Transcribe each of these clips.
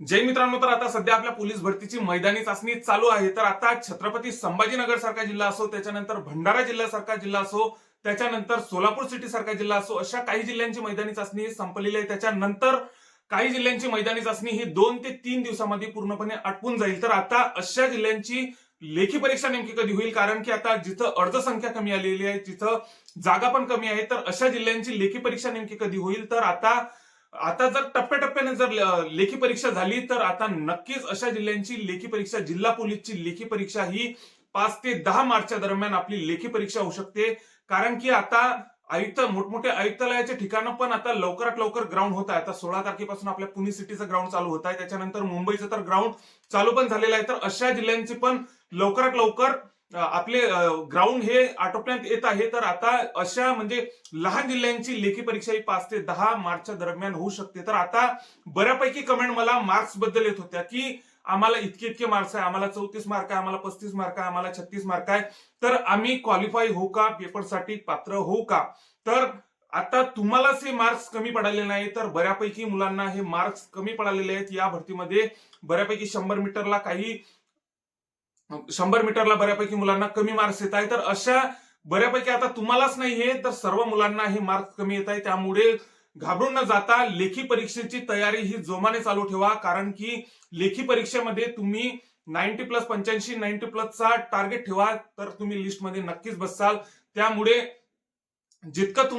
जय मित्रांनो, तर आता सध्या आपल्या पोलीस भरतीची मैदानी चाचणी चालू आहे. तर आता छत्रपती संभाजीनगर सारखा जिल्हा असो, त्याच्यानंतर भंडारा जिल्ह्यासारखा जिल्हा असो, त्याच्यानंतर सोलापूर सिटी सारखा जिल्हा असो, अशा काही जिल्ह्यांची मैदानी चाचणी संपलेली आहे. त्याच्यानंतर काही जिल्ह्यांची मैदानी चाचणी ही 2 ते 3 दिवसामध्ये पूर्णपणे आटपून जाईल. तर आता अशा जिल्ह्यांची लेखी परीक्षा नेमकी कधी होईल, कारण की आता जिथं अर्जसंख्या कमी आलेली आहे, तिथं जागा पण कमी आहे, तर अशा जिल्ह्यांची लेखी परीक्षा नेमकी कधी होईल. तर आता आता जर टप्प्याटप्प्याने जर लेखी परीक्षा झाली, तर आता नक्कीच अशा जिल्ह्यांची लेखी परीक्षा, जिल्हा पोलीसची लेखी परीक्षा ही 5 ते 10 मार्चच्या दरम्यान आपली लेखी परीक्षा होऊ शकते. कारण की आता मोठमोठ्या आयुक्तालयाच्या ठिकाणं पण आता लवकरात लवकर ग्राउंड होत आहे. आता 16 तारखेपासून आपल्या पुणे सिटीचं ग्राउंड चालू होत आहे. त्याच्यानंतर मुंबईचं तर ग्राउंड चालू पण झालेलं आहे. तर अशा जिल्ह्यांची पण लवकरात लवकर आपले ग्राउंड हे आटोपण्यात येत आहे. तर आता अशा म्हणजे लहान जिल्ह्यांची लेखी परीक्षा ही 5 ते 10 मार्चच्या दरम्यान होऊ शकते. तर आता बऱ्यापैकी कमेंट मला मार्क्स बद्दल येत होत्या, की आम्हाला इतके इतके मार्क्स आहे, आम्हाला 34 मार्क आहे, आम्हाला 35 मार्क आहे, आम्हाला 36 मार्क आहे, तर आम्ही क्वालिफाय होऊ का, पेपरसाठी पात्र होऊ का. तर आता तुम्हालाच हे मार्क्स कमी पडाले नाही, तर बऱ्यापैकी मुलांना हे मार्क्स कमी पडालेले आहेत. या भरतीमध्ये बऱ्यापैकी 100 मीटरला बऱ्यापैकी मुलांना कमी मार्क्स येत आहे. तर अशा बऱ्यापैकी आता तुम्हालाच नाही हे, तर सर्व मुलांना हे मार्क्स कमी येत आहे. त्यामुळे घाबरून न जाता लेखी परीक्षेची तयारी ही जोमाने चालू ठेवा. कारण की लेखी परीक्षेमध्ये तुम्ही 90 प्लस 85 90 प्लसचा टार्गेट ठेवा, तर तुम्ही लिस्टमध्ये नक्कीच बसाल. त्यामुळे जितकं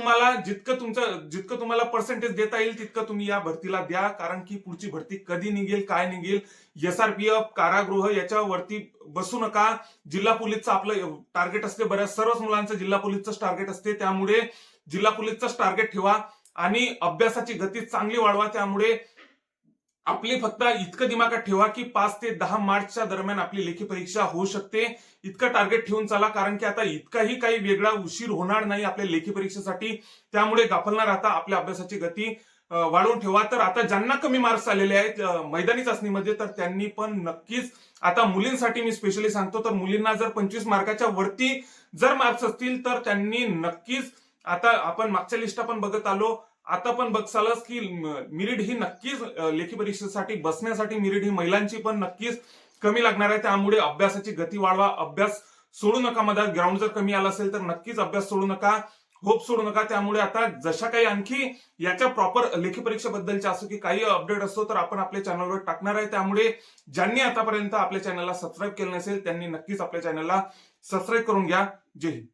तुम्हाला पर्सेंटेज देता येईल तितकं तुम्ही या भरतीला द्या. कारण की पुढची भरती कधी निघेल, काय निघेल, SRPF, कारागृह याच्यावरती बसू नका. जिल्हा पोलीसचं आपलं टार्गेट असते, बऱ्याच सर्वच मुलांचं जिल्हा पोलीसचं टार्गेट असते. त्यामुळे जिल्हा पोलीसचं टार्गेट ठेवा आणि अभ्यासाची गती चांगली वाढवा. त्यामुळे आपली फक्त इतकं दिमागात ठेवा की 5 ते 10 मार्चच्या दरम्यान आपली लेखी परीक्षा होऊ शकते. इतकं टार्गेट ठेवून चला, कारण की आता इतकाही काही वेगळा उशीर होणार नाही आपल्या लेखी परीक्षेसाठी. त्यामुळे गाफल न राहता आपल्या अभ्यासाची गती वाढवून ठेवा. तर आता ज्यांना कमी मार्क्स आलेले आहेत मैदानी चाचणीमध्ये, तर त्यांनी पण नक्कीच, आता मुलींसाठी मी स्पेशली सांगतो, तर मुलींना जर 25 मार्काच्या वरती जर मार्क्स असतील तर त्यांनी नक्कीच, आता आपण मागच्या लिस्ट पण बघत आलो, आता पण बघसालच की मिरिट ही नक्कीच लेखी परीक्षेसाठी बसण्यासाठी मिरिट ही महिलांची पण नक्कीच कमी लागणार आहे. त्यामुळे अभ्यासाची गती वाढवा, अभ्यास सोडू नका. मधात ग्राउंड जर कमी आला असेल तर नक्कीच अभ्यास सोडू नका, होप सोडू नका. त्यामुळे आता जशा काही आणखी याच्या प्रॉपर लेखी परीक्षेबद्दलच्या असो की काही अपडेट असतो, तर आपण आपल्या चॅनलवर टाकणार आहे. त्यामुळे ज्यांनी आतापर्यंत आपल्या चॅनलला सबस्क्राईब केलं नसेल त्यांनी नक्कीच आपल्या चॅनलला सबस्क्राईब करून घ्या. जय हिंद.